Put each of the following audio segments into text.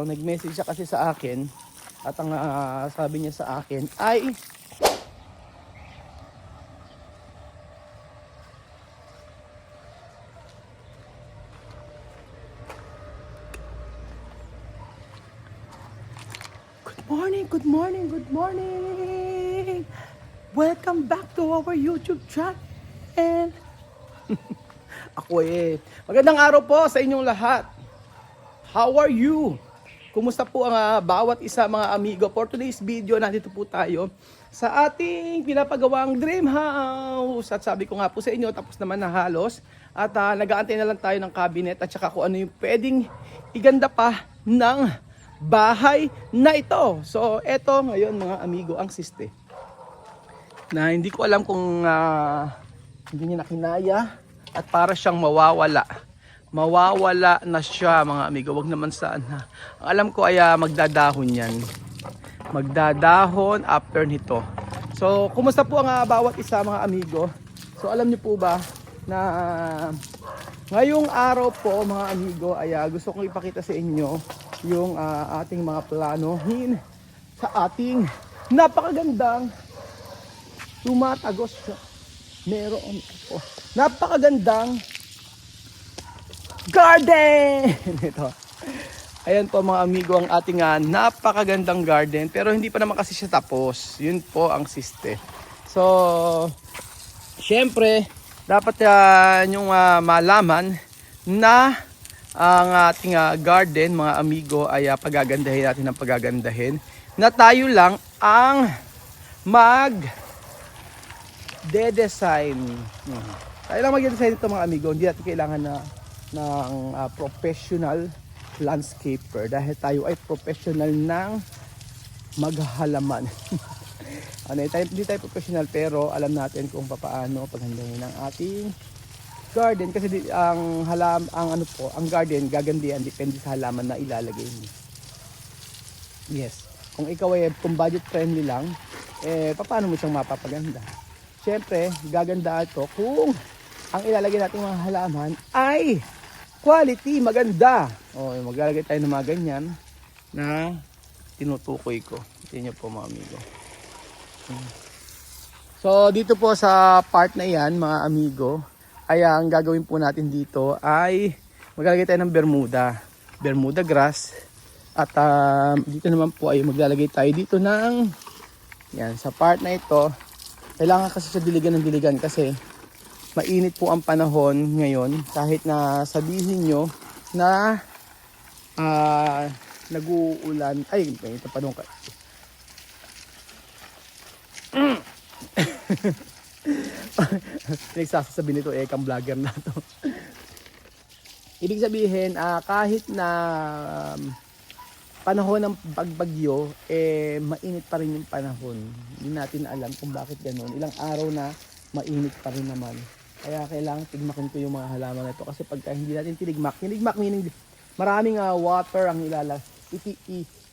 nag-message siya kasi sa akin at ang sabi niya sa akin ay good morning! Welcome back to our YouTube channel! Ako magandang araw po sa inyong lahat. How are you? Kumusta po ang bawat isa mga amigo? For today's video, nandito po tayo sa ating pinapagawang dream house. At sabi ko nga po sa inyo, tapos naman na halos. At nag-aantay na lang tayo ng cabinet at saka kung ano yung pwedeng iganda pa ng bahay na ito. So, eto ngayon mga amigo ang siste. Na hindi ko alam kung hindi niya nakinaya at para siyang mawawala. Mawawala na siya mga amigo. Wag naman sana. Ang alam ko ay magdadahon yan. Magdadahon after nito. So, kumusta po ang bawat isa mga amigo? So, alam niyo po ba na ngayong araw po mga amigo ay gusto kong ipakita sa inyo yung ating mga planohin sa ating napakagandang tumatagos meron po napakagandang garden ito. Ayan po mga amigo ang ating napakagandang garden pero hindi pa naman kasi siya tapos. Yun po ang siste. So syempre dapat yung malaman na ang ating garden mga amigo ay pagagandahin natin ng pagagandahin na tayo lang ang mag-design. Tayo lang mag-design ito mga amigo. Hindi natin kailangan ng professional landscaper dahil tayo ay professional ng maghalaman. Hindi tayo professional pero alam natin kung paano paghandahin ng ating garden kasi ang garden gagandihan depende sa halaman na ilalagay niyo. Yes. Kung ikaw ay kung budget friendly lang, paano mo siyang mapapaganda? Siyempre, gaganda ito kung ang ilalagay nating mga halaman ay quality, maganda. Maglalagay tayo ng mga ganyan na tinutukoy ko. Tingnan niyo po mga amigo. So, dito po sa part na yan, mga amigo, ay ang gagawin po natin dito ay maglalagay tayo ng Bermuda grass at dito naman po ay maglalagay tayo dito ng yan sa part na ito. Kailangan kasi sa diligan kasi mainit po ang panahon ngayon kahit na sabihin nyo na nag-uulan ay ito pa doon pinagsasabi nito kang vlogger na to. Ibig sabihin kahit na panahon ng pagbagyo mainit pa rin yung panahon. Hindi natin alam kung bakit ganoon. Ilang araw na mainit pa rin naman. Kaya kailangan tigmakin ko yung mga halaman na ito kasi pagka hindi natin tinigmak meaning maraming water ang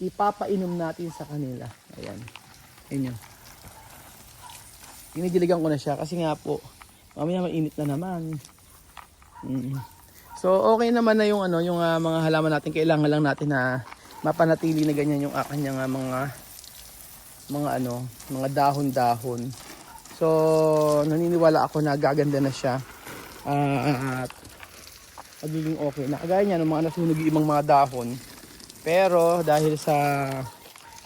ipapainom natin sa kanila. Ayan. Ayan. Dinidiligan ko na siya kasi nga po mamaya mainit na naman. So okay naman na yung yung mga halaman natin. Kailangan lang natin na mapanatili na ganyan yung kanyang mga dahon-dahon. So naniniwala ako na gaganda na siya at magiging okay na. Kagaya niya ng mga nasunog yung ibang mga dahon. Pero dahil sa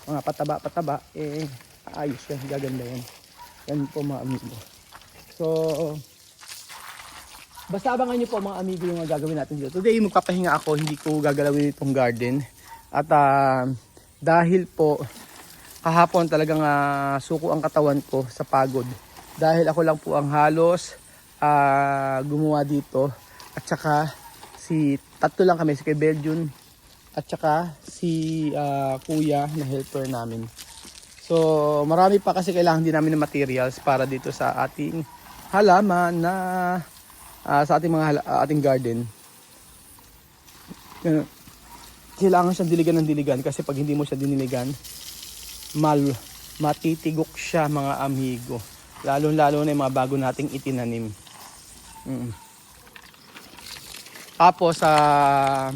mga pataba ayos siya, gaganda yan. Yan po mga amigo. So, basta abangan nyo po mga amigo yung gagawin natin dito. Today, magpapahinga ako. Hindi ko gagalawin itong garden. At dahil po, kahapon talagang suko ang katawan ko sa pagod. Dahil ako lang po ang halos gumawa dito. At saka, tatlo lang kami. Si kay Belgian at saka si kuya na helper namin. So, marami pa kasi kailangan din namin ng materials para dito sa ating halaman na sa ating ating garden. Kailangan siyang diligan ng diligan kasi pag hindi mo siya diniligan, matitigok siya mga amigo. Lalo na yung mga bago nating itinanim. Tapos sa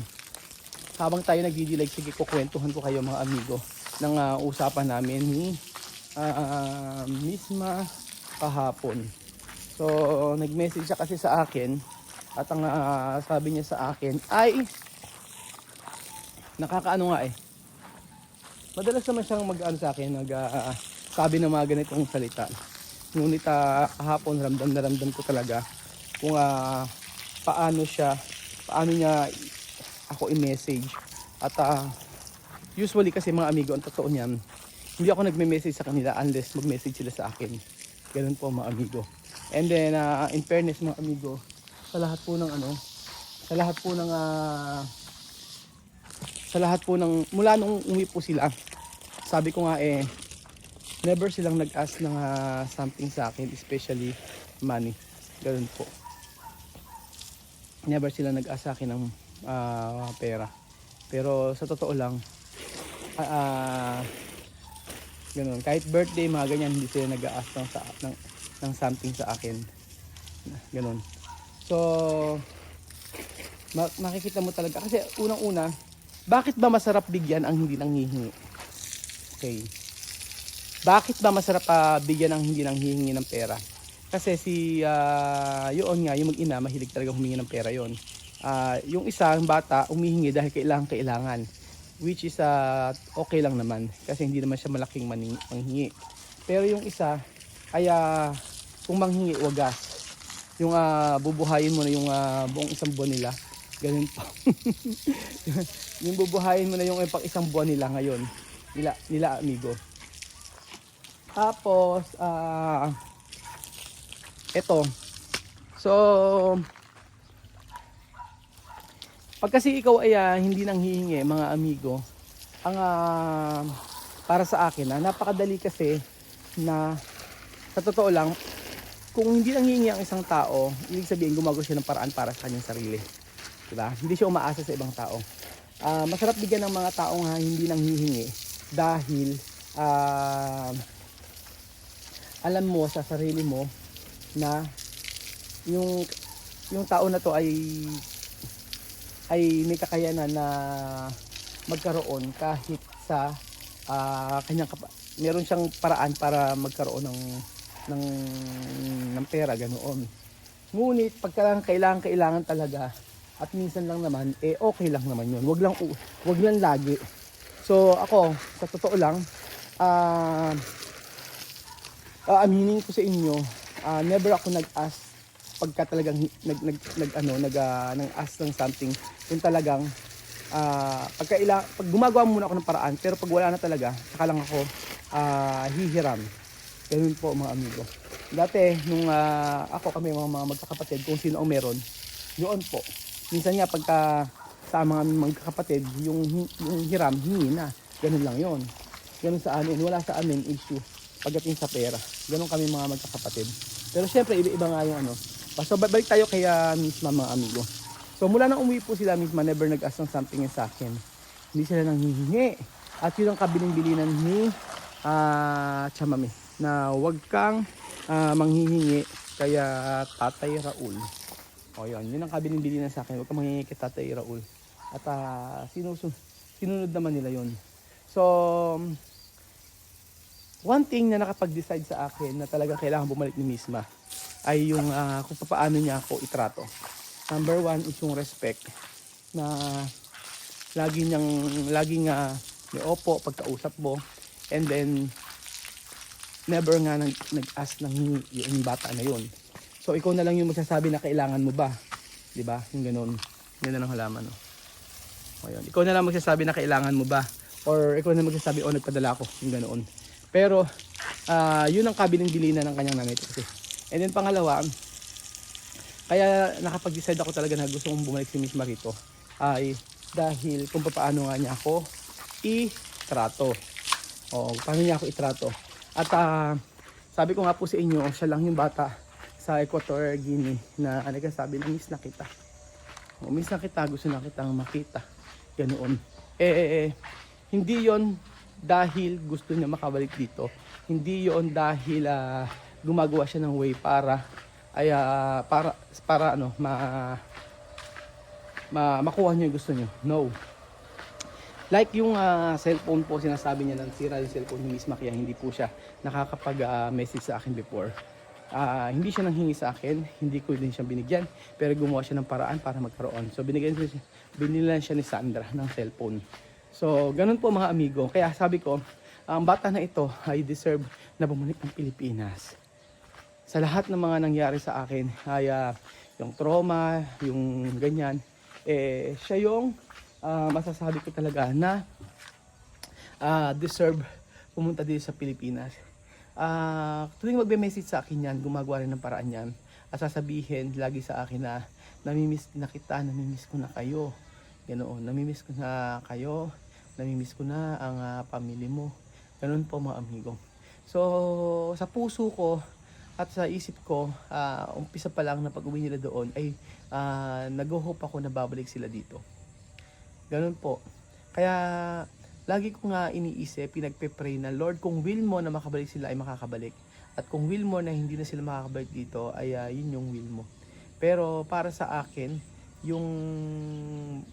habang tayo nagdidilig, sige kukwentuhan ko kayo mga amigo ng usapan namin ni Misma kahapon. So nag-message siya kasi sa akin at ang sabi niya sa akin ay nakakaano nga eh. Madalas naman siyang mag-ano sa akin, sabi ng mga ganitong salita. Ngunit kahapon ramdam na ramdam ko talaga kung paano niya ako i-message. At usually kasi mga amigo, ang totoo niyan, hindi ako nagme-message sa kanila unless mag-message sila sa akin. Ganun po mga amigo. And then in fairness mga amigo, sa lahat po ng mula nung umuwi po sila, sabi ko nga never silang nag-ask ng something sa akin, especially money. Ganun po. Never sila nag-ask sa akin ng pera. Pero sa totoo lang, ganun. Kahit birthday, mga ganyan, hindi sila nag-ask ng something sa akin. Ganun. So, makikita mo talaga. Kasi unang-una, bakit ba masarap bigyan ang hindi nanghihingi? Okay. Bakit ba masarap bigyan ang hindi nanghihingi ng pera? Kasi yun nga, yung mag-ina, mahilig talaga humingi ng pera yon. Yung isang bata, umihingi dahil kailangan. Which is okay lang naman. Kasi hindi naman siya malaking manghingi. Pero yung isa, ay kung manghingi, wagas. Yung bubuhayin mo na yung buong isang buwan nila. Ganun pa. Yung bubuhayin mo na yung pang isang buwan nila ngayon. Nila amigo. Tapos, eto. So, pag kasi ikaw ay hindi nang hihingi, mga amigo, ang para sa akin, napakadali kasi na sa totoo lang, kung hindi nang hihingi ang isang tao, ibig sabihin gumagawa siya ng paraan para sa kanyang sarili. Diba? Hindi siya umaasa sa ibang tao. Masarap bigyan ng mga taong hindi nang hihingi dahil alam mo sa sarili mo na yung tao na to ay may kakayanan na magkaroon kahit sa meron siyang paraan para magkaroon ng pera, ganoon. Ngunit pagka kailangan talaga at minsan lang naman, okay lang naman yun. Wag lang lagi. So ako, sa totoo lang, aminin ko sa inyo, never ako nag-ask pagka talagang nag-ask ng something. Yung talagang pag gumagawa muna ako ng paraan, pero pag wala na talaga, saka lang ako hihiram. Ganun po mga amigo. Dati nung kami mga magkakapatid, kung sino ang meron, yun po. Minsan nga pagka sa mga magkakapatid, yung hiram, hingi na. Ganun lang yun. Ganun sa amin. Wala sa amin issue pagdating sa pera. Ganun kami mga magkakapatid. Pero syempre, iba-iba nga yung So, balik tayo kay Misma mga amigo. So, mula nang umuwi po sila, Misma never nag-ask ng something sa akin. Hindi sila nang hihingi. At yun ang kabiling-bilinan ni Chamame. Na huwag kang manghihingi kaya Tatay Raul. O yun ang kabiling-bilinan sa akin. Huwag kang manghihingi kay Tatay Raul. At sinunod naman nila yun. So, one thing na nakapag-decide sa akin na talagang kailangan bumalik ni Misma ay yung kung paano niya ako itrato. Number one is yung respect na laging may opo pagkausap mo, and then never nga nag-ask ng yung bata na yun. So ikaw na lang yung magsasabi na kailangan mo ba, di ba? Yung ganoon. Ganda ng halaman, no? Ayun. Ikaw na lang magsasabi na kailangan mo ba, or ikaw na magsasabi nagpadala ako, yung ganoon. Pero yun ang kabiling-bilinan ng kanyang nanay kasi. And then pangalawa, kaya nakapag-decide ako talaga na gusto kong bumalik si Miss Marito ay dahil kung paano nga niya ako itrato. Paano niya ako itrato. At sabi ko nga po sa inyo, siya lang yung bata sa Equatorial Guinea na nagsasabi na miss na kita. Miss na kita, gusto na kitang makita. Ganoon. Hindi yon dahil gusto niya makabalik dito. Hindi yon dahil gumagawa siya ng way para makuha niyo yung gusto niyo. No. Like yung cellphone po, sinasabi niya ng sira yung cellphone ni Miss Ma, kaya hindi po siya nakakapag-message sa akin before. Hindi siya nanghingi sa akin, hindi ko din siya binigyan, pero gumawa siya ng paraan para magkaroon. So binilan siya ni Sandra ng cellphone. So ganun po mga amigo, kaya sabi ko, ang bata na ito ay deserve na bumalik ng Pilipinas. Sa lahat ng mga nangyari sa akin, ay yung trauma, yung ganyan, siya yung masasabi ko talaga na deserve pumunta dito sa Pilipinas. Tuwing magbe-message sa akin yan, gumagawa rin ng paraan yan, at sasabihin lagi sa akin na namimiss na kita, namimiss ko na kayo. Ganoon, namimiss ko na kayo, namimiss ko na ang pamilya mo. Ganoon po mga amigo. So sa puso ko at sa isip ko, umpisa pa lang na pag-uwi nila doon ay nag-hope ako na babalik sila dito. Ganun po. Kaya lagi ko nga iniisip, pinagpe-pray na Lord, kung will mo na makabalik sila ay makakabalik. At kung will mo na hindi na sila makakabalik dito ay yun yung will mo. Pero para sa akin, yung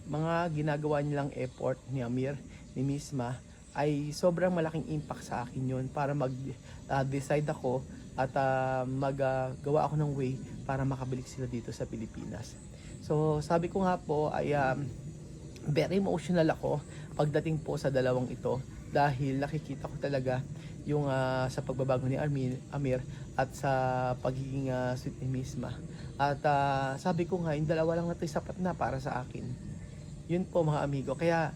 mga ginagawa nilang effort ni Amir, ni Miss Ma, ay sobrang malaking impact sa akin yun para mag-decide ako at maggawa ako ng way para makabalik sila dito sa Pilipinas. So sabi ko nga po ay very emotional ako pagdating po sa dalawang ito dahil nakikita ko talaga yung sa pagbabago ni Amir at sa pagiging sweet ni Miss Ma. At sabi ko nga, yung dalawa lang na ito sapat na para sa akin. Yun po mga amigo. Kaya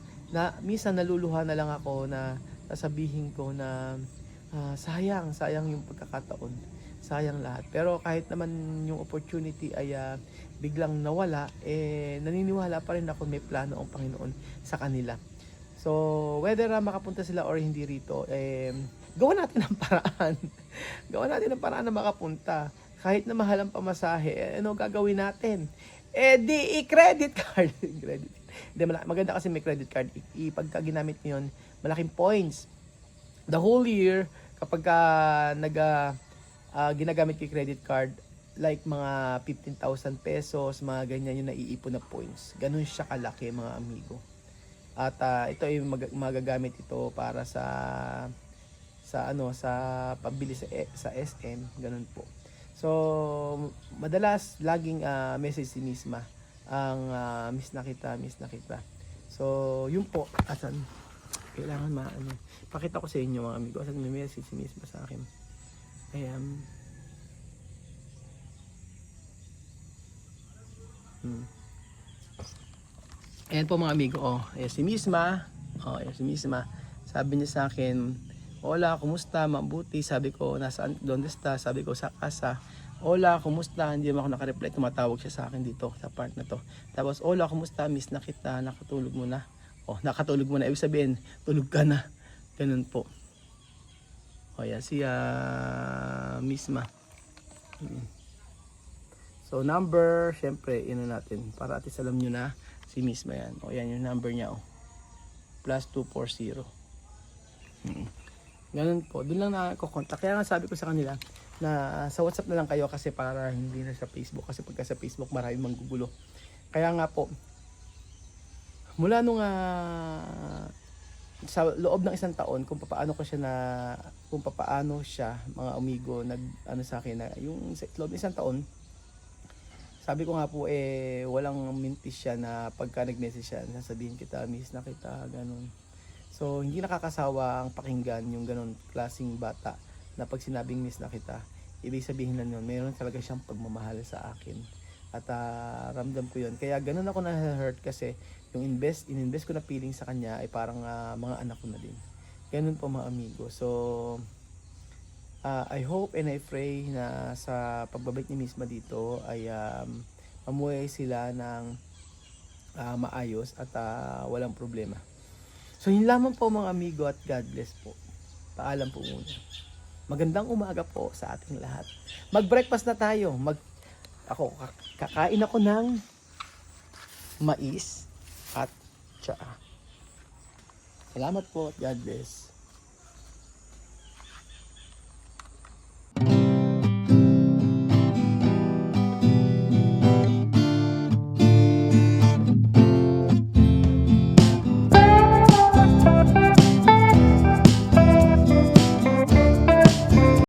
minsan naluluha na lang ako na sasabihin ko na sayang yung pagkakataon. Sayang lahat. Pero kahit naman yung opportunity ay biglang nawala, naniniwala pa rin ako may plano ang Panginoon sa kanila. So, whether makapunta sila or hindi rito, gawa natin ng paraan. Gawa natin ng paraan na makapunta. Kahit na mahal ang pamasahe, ano gagawin natin? I-credit card. Maganda kasi may credit card. Pagka ginamit nyo yun, malaking points. The whole year, kapag ginagamit ko yung credit card, like mga 15,000 pesos, mga ganyan yung naiipon na points. Ganun siya kalaki mga amigo. At ito ay magagamit ito para sa pambili sa SM, ganun po. So madalas laging message si Miss Ma ang miss na kita. So yun po, asan kailangan pakita ko sa inyo mga amigo, asan may message si Miss Ma sa akin. Ayan. Ayan po mga amigo, ayan si Miss Ma. Ayan si Miss Ma. Sabi niya sa akin, hola, kumusta? Mabuti. Sabi ko, nasaan? Donde está? Sabi ko, sa casa. Hola, kumusta? Hindi naman ako nakareply. Tumatawag siya sa akin dito, sa part na to. Tapos, hola, kumusta? Miss na kita. Nakatulog mo na. Nakatulog mo na. Ibig sabihin, tulog ka na. Ganun po. Ayan, si Miss Ma. So, number, syempre, natin. Para at least alam nyo na si Miss Ma yan. Yan yung number niya. +240. Ganun po. Doon lang nakakontak. Kaya nga sabi ko sa kanila na sa WhatsApp na lang kayo kasi para hindi na sa Facebook. Kasi pagka sa Facebook marami manggugulo. Kaya nga po, mula nung sa loob ng isang taon kung paano siya mga amigo sa akin na yung sa loob ng isang taon, sabi ko nga po walang mintis siya na pagka nag-message siya, sasabihin kita, miss na kita, ganun. So hindi nakakasawa ang pakinggan yung ganun klaseng bata na pag sinabing miss na kita, ibig sabihin na yun, mayroon talaga siyang pagmamahal sa akin. At ramdam ko yun. Kaya ganun ako na-hurt kasi yung ininvest ko na feeling sa kanya ay parang mga anak ko na din. Ganun po mga amigo. So I hope and I pray na sa pagbabalik ni Miss Ma dito ay mamuhay sila ng maayos at walang problema. So yun lamang po mga amigo at God bless po. Paalam po muna. Magandang umaga po sa ating lahat. Mag-breakfast na tayo. Kakain ako ng mais at tsaa. Salamat po at God bless.